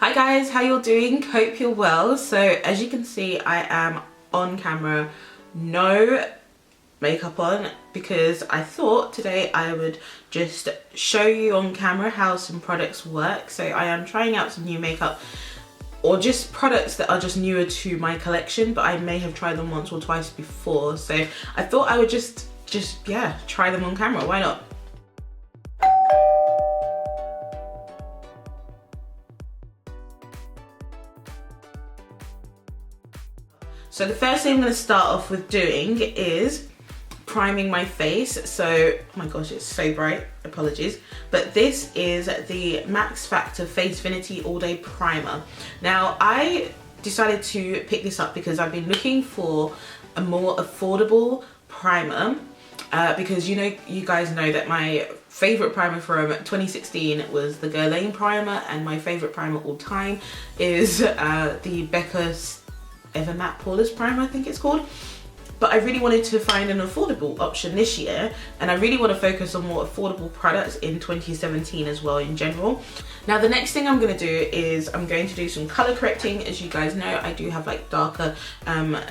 Hi guys, how you're doing? Hope you're well. So as you can see, I am on camera, no makeup on, because I thought today I would just show you on camera how some products work. So I am trying out some new makeup, or just products that are just newer to my collection, but I may have tried them once or twice before. So I thought I would just yeah, try them on camera. Why not? So the first thing I'm going to start off with doing is priming my face. So, oh my gosh, it's so bright, apologies. But this is the Max Factor Facefinity All Day Primer. Now, I decided to pick this up because I've been looking for a more affordable primer. Because you guys know that my favourite primer from 2016 was the Guerlain primer, and my favourite primer all time is the Becca's Ever Matte Poreless Primer, I think it's called. But I really wanted to find an affordable option this year, and I really want to focus on more affordable products in 2017 as well in general. Now the next thing I'm going to do is I'm going to do some colour correcting. As you guys know, I do have like darker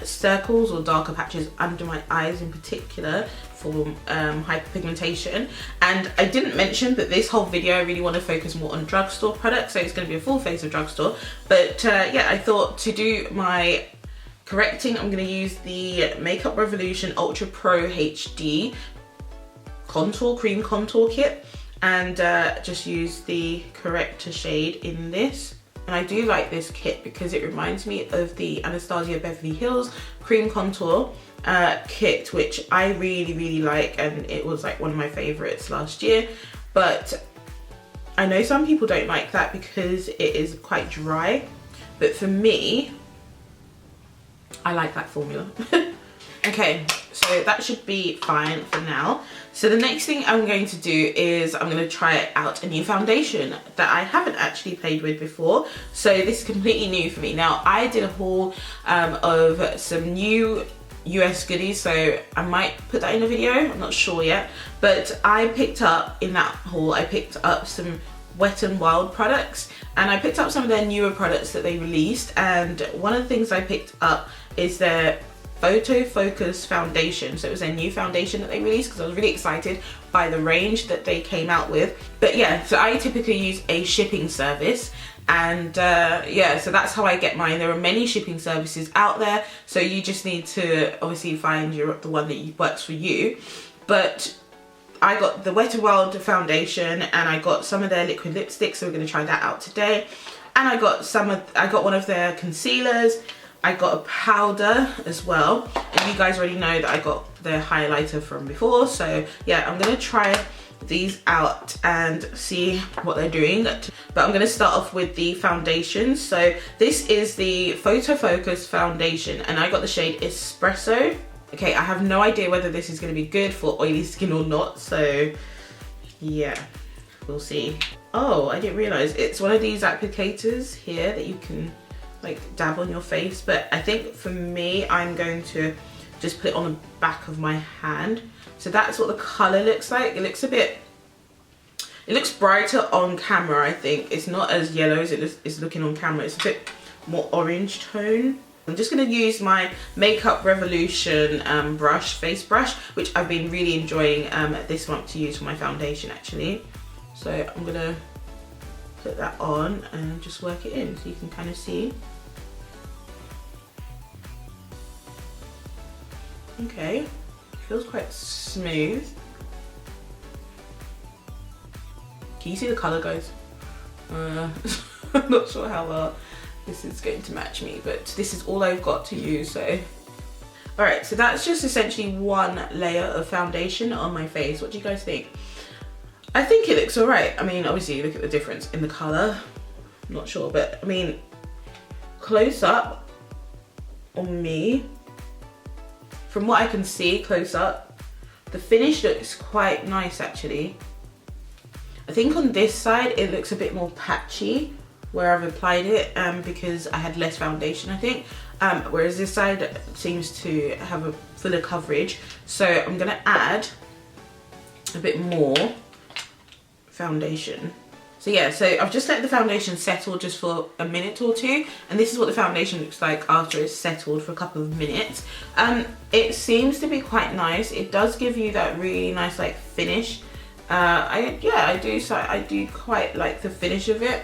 circles or darker patches under my eyes in particular for hyperpigmentation. And I didn't mention that this whole video I really want to focus more on drugstore products, so it's going to be a full face of drugstore. But yeah, I thought to do my correcting, I'm going to use the Makeup Revolution Ultra Pro HD Contour Cream Contour Kit, and just use the corrector shade in this. And I do like this kit because it reminds me of the Anastasia Beverly Hills Cream Contour kit, which I really like, and it was like one of my favorites last year. But I know some people don't like that because it is quite dry, but for me, I like that formula. Okay, so that should be fine for now. So the next thing I'm going to do is I'm going to try out a new foundation that I haven't actually played with before. So this is completely new for me. Now, I did a haul of some new US goodies, so I might put that in a video, I'm not sure yet. But I picked up, in that haul, I picked up some WetnWild products, and I picked up some of their newer products that they released. And one of the things I picked up is their Photo Focus foundation. So it was their new foundation that they released, because I was really excited by the range that they came out with. But yeah, so I typically use a shipping service, and yeah, so that's how I get mine. There are many shipping services out there, so you just need to obviously find the one that works for you. But I got the WetnWild foundation, and I got some of their liquid lipsticks, so we're going to try that out today. And I got one of their concealers. I got a powder as well, and you guys already know that I got their highlighter from before. So yeah, I'm going to try these out and see what they're doing. But I'm going to start off with the foundation. So this is the Photo Focus foundation, and I got the shade Espresso. Okay, I have no idea whether this is going to be good for oily skin or not, so yeah, we'll see. Oh, I didn't realize it's one of these applicators here that you can like dab on your face, but I think for me, I'm going to just put it on the back of my hand. So that's what the color looks like. It looks brighter on camera, I think. It's not as yellow as it is looking on camera. It's a bit more orange tone. I'm just going to use my Makeup Revolution face brush, which I've been really enjoying this month to use for my foundation actually. So I'm going to put that on and just work it in so you can kind of see. Okay, feels quite smooth. Can you see the colour, guys? I'm not sure how well this is going to match me, but this is all I've got to use, so. Alright, so that's just essentially one layer of foundation on my face. What do you guys think? I think it looks alright. I mean, obviously look at the difference in the colour. I'm not sure, but I mean, close up on me, from what I can see close up, the finish looks quite nice actually. I think on this side it looks a bit more patchy where I've applied it because I had less foundation, I think. Whereas this side seems to have a fuller coverage. So I'm gonna add a bit more foundation So yeah, so I've just let the foundation settle just for a minute or two, and this is what the foundation looks like after it's settled for a couple of minutes. It seems to be quite nice. It does give you that really nice like finish. I do quite like the finish of it.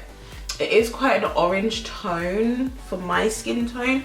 It is quite an orange tone for my skin tone,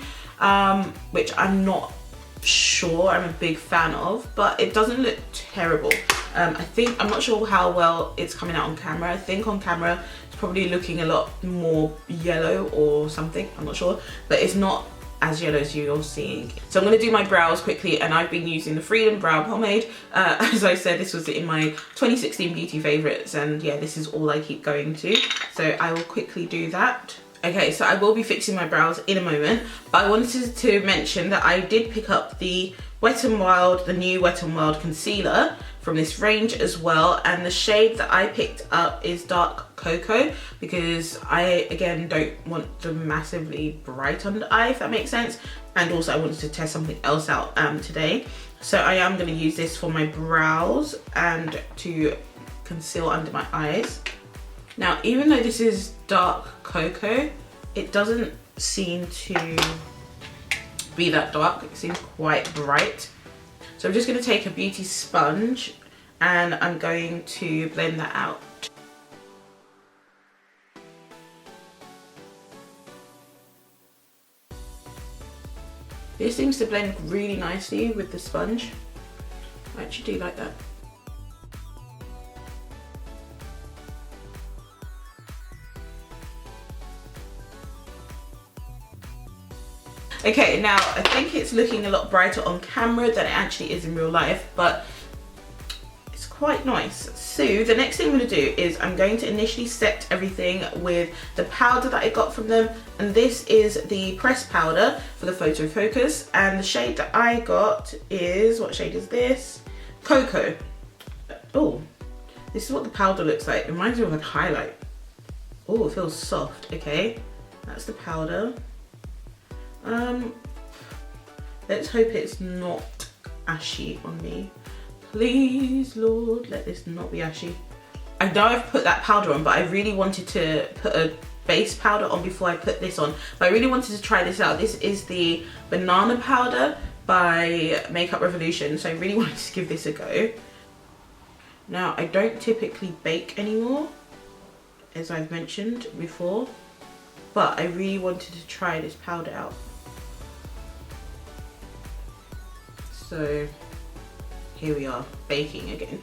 which I'm not sure I'm a big fan of, but it doesn't look terrible. I'm not sure how well it's coming out on camera. I think on camera it's probably looking a lot more yellow or something, I'm not sure, but it's not as yellow as you're seeing. So I'm going to do my brows quickly, and I've been using the Freedom Brow Pomade. As I said, this was in my 2016 beauty favorites, and yeah, this is all I keep going to. So I will quickly do that. Okay, so I will be fixing my brows in a moment, but I wanted to mention that I did pick up the Wet n Wild, the new Wet n Wild concealer from this range as well, and the shade that I picked up is Dark Cocoa, because I, again, don't want the massively bright under eye, if that makes sense, and also I wanted to test something else out today. So I am going to use this for my brows and to conceal under my eyes. Now, even though this is Dark Cocoa, it doesn't seem to be that dark. It seems quite bright. So I'm just going to take a beauty sponge and I'm going to blend that out. This seems to blend really nicely with the sponge. I actually do like that. Okay, now I think it's looking a lot brighter on camera than it actually is in real life, but it's quite nice. So the next thing I'm going to do is I'm going to initially set everything with the powder that I got from them, and this is the pressed powder for the photo focus, and the shade that I got is, what shade is this? Cocoa. Oh, this is what the powder looks like. It reminds me of a highlight. Oh, it feels soft. Okay, that's the powder. Let's hope it's not ashy on me. Please, Lord, let this not be ashy. I know I've put that powder on, but I really wanted to put a base powder on before I put this on. But I really wanted to try this out. This is the banana powder by Makeup Revolution, so I really wanted to give this a go. Now, I don't typically bake anymore, as I've mentioned before, but I really wanted to try this powder out. So here we are, baking again.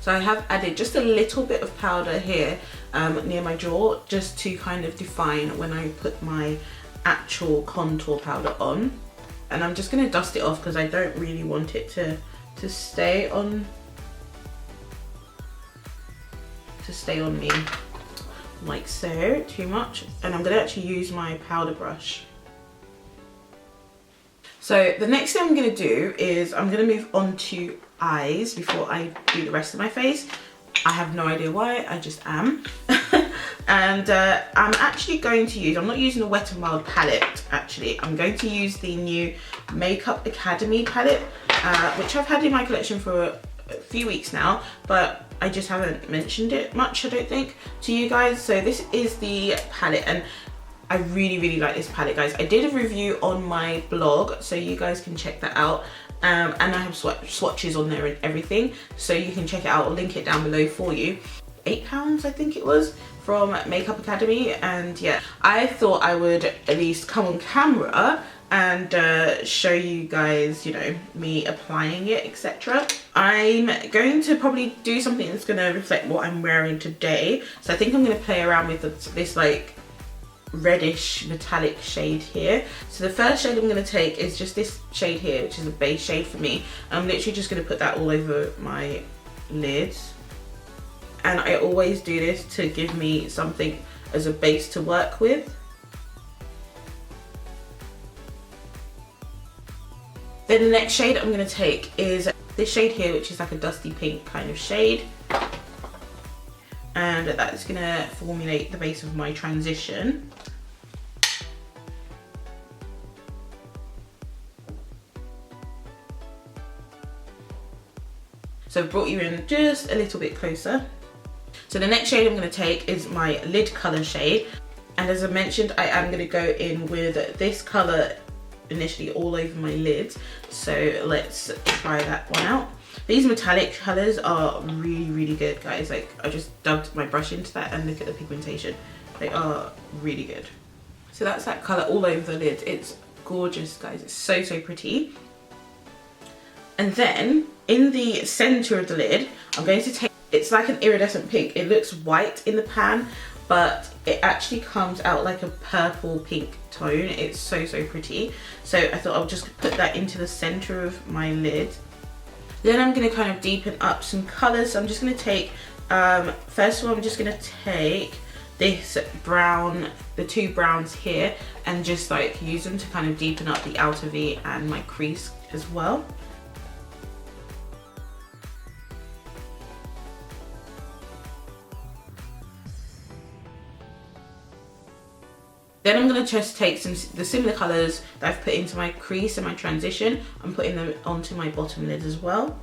So I have added just a little bit of powder here near my jaw, just to kind of define when I put my actual contour powder on. And I'm just going to dust it off because I don't really want it to stay on me like so too much. And I'm going to actually use my powder brush. So the next thing I'm going to do is I'm going to move on to eyes before I do the rest of my face. I have no idea why, I just am. And I'm actually going to use, I'm not using the Wet n Wild palette actually, I'm going to use the new Makeup Academy palette, which I've had in my collection for a few weeks now, but I just haven't mentioned it much, I don't think, to you guys. So this is the palette, and I really like this palette, guys. I did a review on my blog, so you guys can check that out. And I have swatches on there and everything, so you can check it out. I'll link it down below for you. £8, I think it was, from Makeup Academy. And yeah, I thought I would at least come on camera and show you guys, you know, me applying it, etc. I'm going to probably do something that's going to reflect what I'm wearing today. So I think I'm going to play around with this like reddish metallic shade here. So the first shade I'm going to take is just this shade here, which is a base shade for me. I'm literally just going to put that all over my lids, and I always do this to give me something as a base to work with. Then the next shade I'm going to take is this shade here, which is like a dusty pink kind of shade, and that's going to formulate the base of my transition. So So I've brought you in just a little bit closer. So the next shade I'm going to take is my lid colour shade. And as I mentioned, I am going to go in with this colour initially all over my lids. So let's try that one out. These metallic colours are really, really good, guys. Like, I just dubbed my brush into that and look at the pigmentation. They are really good. So that's that colour all over the lids. It's gorgeous, guys. It's so, so pretty. And then in the centre of the lid, I'm going to take, it's like an iridescent pink. It looks white in the pan, but it actually comes out like a purple pink tone. It's so, so pretty. So I thought I'll just put that into the centre of my lid. Then I'm going to kind of deepen up some colours. So I'm just going to take, first of all, I'm just going to take this brown, the two browns here, and just like use them to kind of deepen up the outer V and my crease as well. Then I'm going to just take the similar colours that I've put into my crease and my transition. I'm putting them onto my bottom lid as well.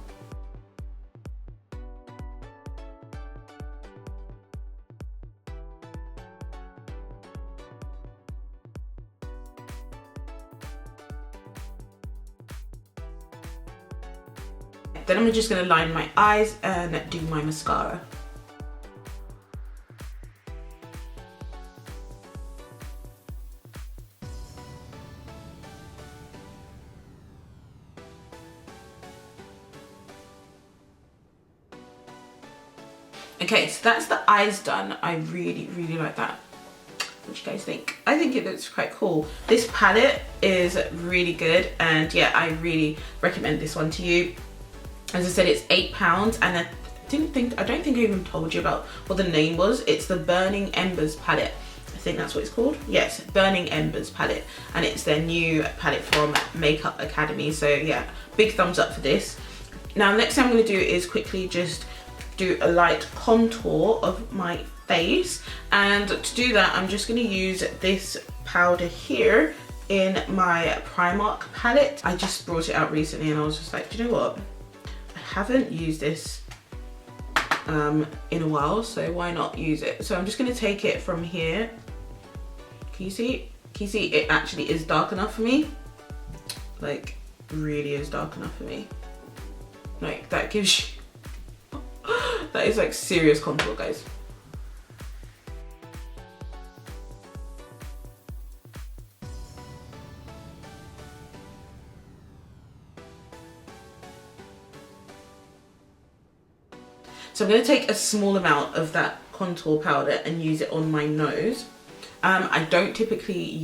Then I'm just going to line my eyes and do my mascara. Okay, so that's the eyes done. I really, really like that. What do you guys think? I think it looks quite cool. This palette is really good, and yeah, I really recommend this one to you. As I said, it's £8, and I don't think I even told you about what the name was. It's the Burning Embers palette. I think that's what it's called. Yes, Burning Embers palette, and it's their new palette from Makeup Academy. So yeah, big thumbs up for this. Now, next thing I'm going to do is quickly just do a light contour of my face, and to do that I'm just going to use this powder here in my Primark palette. I just brought it out recently and I was just like, do you know what, I haven't used this in a while, so why not use it? So I'm just going to take it from here. Can you see it actually is dark enough for me, like really is dark enough for me. Like that gives you that is like serious contour, guys. So I'm going to take a small amount of that contour powder and use it on my nose. I don't typically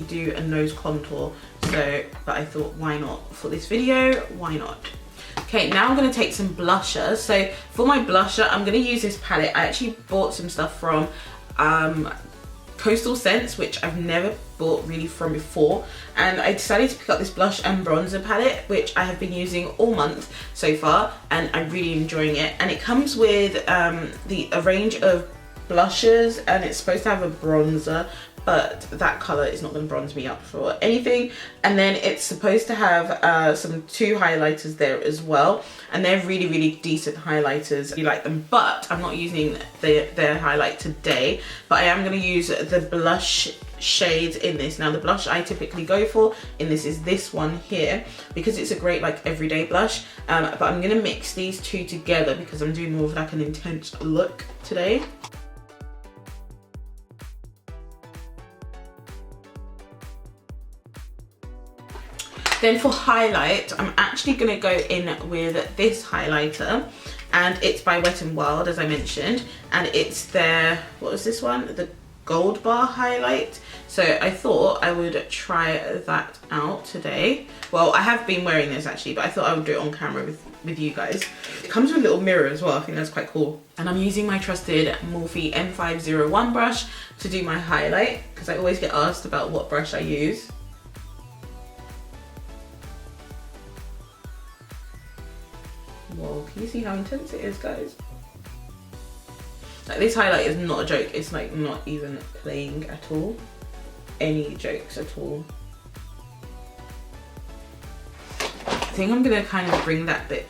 do a nose contour, so but I thought, why not for this video? Why not? Okay, now I'm going to take some blusher. So for my blusher, I'm going to use this palette. I actually bought some stuff from Coastal Scents, which I've never bought really from before, and I decided to pick up this blush and bronzer palette, which I have been using all month so far, and I'm really enjoying it. And it comes with a range of blushes, and it's supposed to have a bronzer, but that colour is not going to bronze me up for anything. And then it's supposed to have some two highlighters there as well, and they're really, really decent highlighters. You like them, but I'm not using their highlight today, but I am going to use the blush shades in this. Now the blush I typically go for in this is this one here, because it's a great like everyday blush, but I'm going to mix these two together because I'm doing more of like an intense look today. Then for highlight, I'm actually going to go in with this highlighter, and it's by WetnWild, as I mentioned, and it's their, what was this one? The Gold Bar highlight. So I thought I would try that out today. Well, I have been wearing this actually, but I thought I would do it on camera with you guys. It comes with a little mirror as well. I think that's quite cool. And I'm using my trusted Morphe M501 brush to do my highlight, because I always get asked about what brush I use. Whoa, can you see how intense it is, guys? Like, this highlight is not a joke. It's like not even playing at all. Any jokes at all. I think I'm gonna kind of bring that bit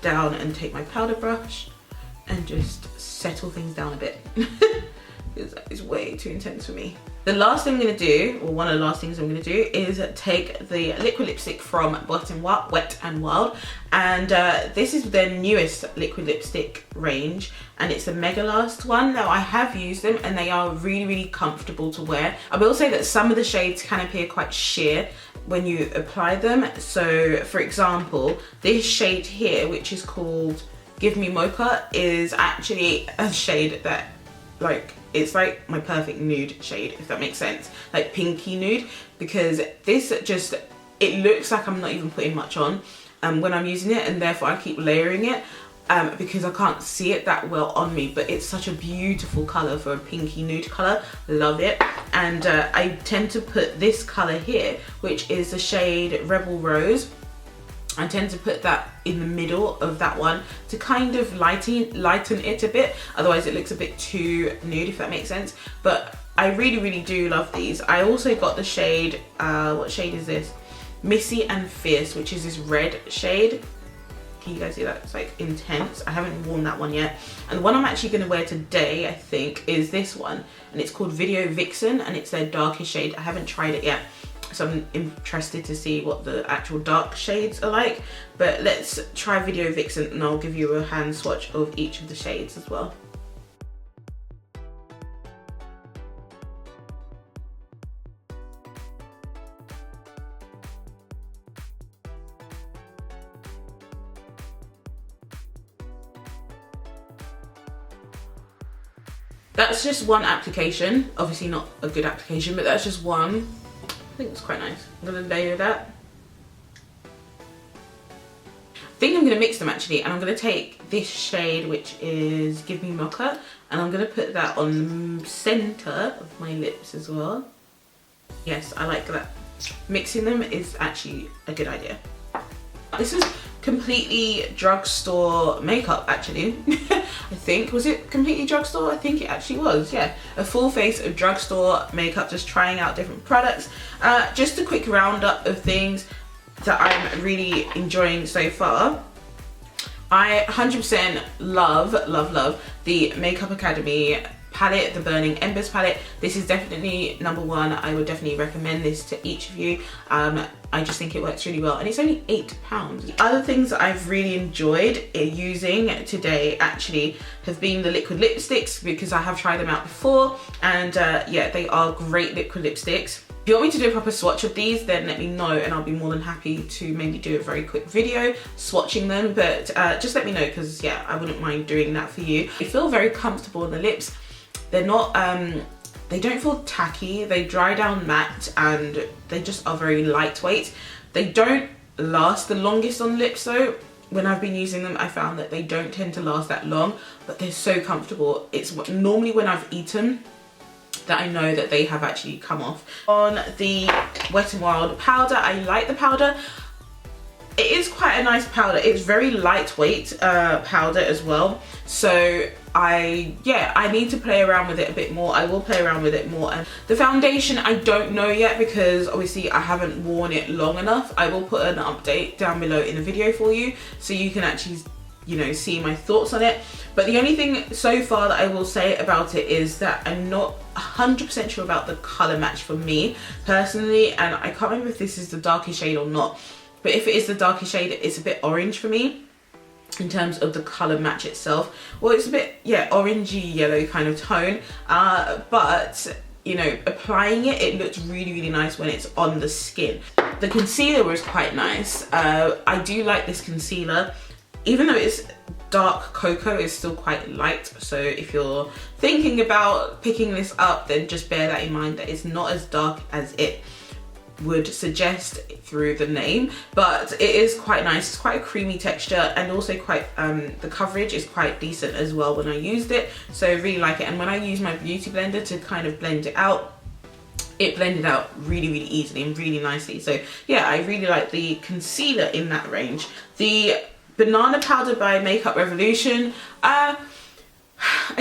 down and take my powder brush and just settle things down a bit. It's way too intense for me. The last thing I'm gonna do, or one of the last things I'm gonna do, is take the liquid lipstick from Wet n Wild, and this is their newest liquid lipstick range, and it's the Mega Last one. Now I have used them and they are really, really comfortable to wear. I will say that some of the shades can appear quite sheer when you apply them. So for example, this shade here, which is called Give Me Mocha, is actually a shade that, like, it's like my perfect nude shade, if that makes sense, like pinky nude, because this just, it looks like I'm not even putting much on when I'm using it, and therefore I keep layering it because I can't see it that well on me, but it's such a beautiful color for a pinky nude color. Love it. And I tend to put this color here, which is the shade Rebel Rose. I tend to put that in the middle of that one to kind of lighten it a bit, otherwise it looks a bit too nude, if that makes sense. But I really, really do love these. I also got the shade, what shade is this? Missy and Fierce, which is this red shade. Can you guys see that? It's like intense. I haven't worn that one yet. And the one I'm actually gonna wear today, I think, is this one. And it's called Video Vixen, and it's their darkest shade. I haven't tried it yet, so I'm interested to see what the actual dark shades are like. But let's try Video Vixen and I'll give you a hand swatch of each of the shades as well. That's just one application, obviously not a good application, but that's just one. I think it's quite nice. I'm gonna layer that. I think I'm gonna mix them actually, and I'm gonna take this shade, which is Give Me Mocha, and I'm gonna put that on the center of my lips as well. Yes, I like that. Mixing them is actually a good idea. This is completely drugstore makeup actually. I think, was it completely drugstore? I think it actually was, yeah. A full face of drugstore makeup, just trying out different products. Just a quick roundup of things that I'm really enjoying so far. I 100% love the Makeup Academy palette, the Burning Embers palette. This is definitely #1. I would definitely recommend this to each of you. I just think it works really well, and it's only £8. The other things that I've really enjoyed using today actually have been the liquid lipsticks, because I have tried them out before, and yeah, they are great liquid lipsticks. If you want me to do a proper swatch of these, then let me know and I'll be more than happy to maybe do a very quick video swatching them, but just let me know, because yeah, I wouldn't mind doing that for you. They feel very comfortable on the lips. They're not, they don't feel tacky, they dry down matte, and they just are very lightweight. They don't last the longest on lips though. When I've been using them, I found that they don't tend to last that long, but they're so comfortable. It's normally when I've eaten that I know that they have actually come off. On the Wet n Wild powder, I like the powder. It is quite a nice powder. It's very lightweight powder as well. So I need to play around with it a bit more. I will play around with it more. And the foundation, I don't know yet, because obviously I haven't worn it long enough. I will put an update down below in the video for you, so you can actually, you know, see my thoughts on it. But the only thing so far that I will say about it is that I'm not 100% sure about the color match for me personally, and I can't remember if this is the darkest shade or not. But if it is the darkest shade, it's a bit orange for me in terms of the color match itself. Well, it's a bit, yeah, orangey yellow kind of tone, but you know, applying it, it looks really, really nice when it's on the skin. The concealer was quite nice. I do like this concealer, even though it's dark cocoa, it's still quite light. So if you're thinking about picking this up, then just bear that in mind, that it's not as dark as it would suggest through the name, but it is quite nice. It's quite a creamy texture, and also quite the coverage is quite decent as well when I used it, so I really like it. And when I use my beauty blender to kind of blend it out, it blended out really, really easily and really nicely. So yeah, I really like the concealer in that range. The banana powder by Makeup Revolution, I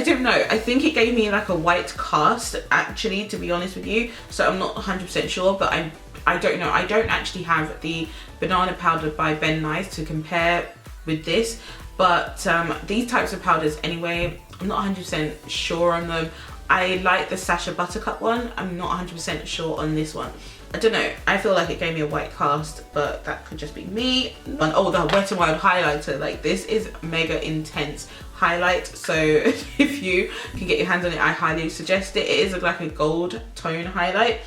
don't know, I think it gave me like a white cast actually, to be honest with you, so I'm not 100% sure, but I don't know. I don't actually have the banana powder by Ben Nyes to compare with this. But these types of powders anyway, I'm not 100% sure on them. I like the Sacha Buttercup one. I'm not 100% sure on this one. I don't know, I feel like it gave me a white cast, but that could just be me. And oh, the Wet n Wild highlighter, like this is mega intense highlight, so if you can get your hands on it, I highly suggest it. It is like a gold tone highlight,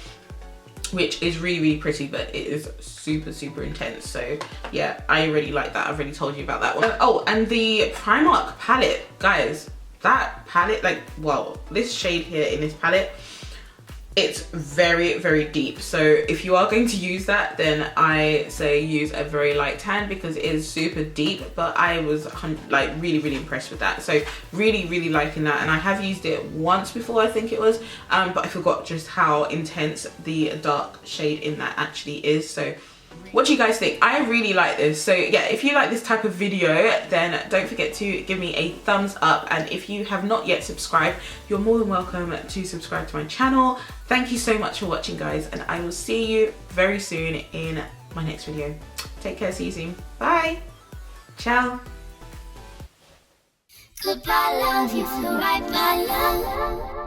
which is really pretty, but it is super intense. So yeah, I really like that. I've already told you about that one. Oh, and the Primark palette, guys, that palette, like, well, this shade here in this palette, it's very deep. So if you are going to use that, then I say use a very light tan because it is super deep. But I was like really impressed with that. So really liking that, and I have used it once before, I think it was, but I forgot just how intense the dark shade in that actually is. So what do you guys think? I really like this. So yeah, if you like this type of video, then don't forget to give me a thumbs up, and if you have not yet subscribed, you're more than welcome to subscribe to my channel. Thank you so much for watching, guys, and I will see you very soon in my next video. Take care, see you soon. Bye. Ciao. Goodbye, love, you feel right, my love.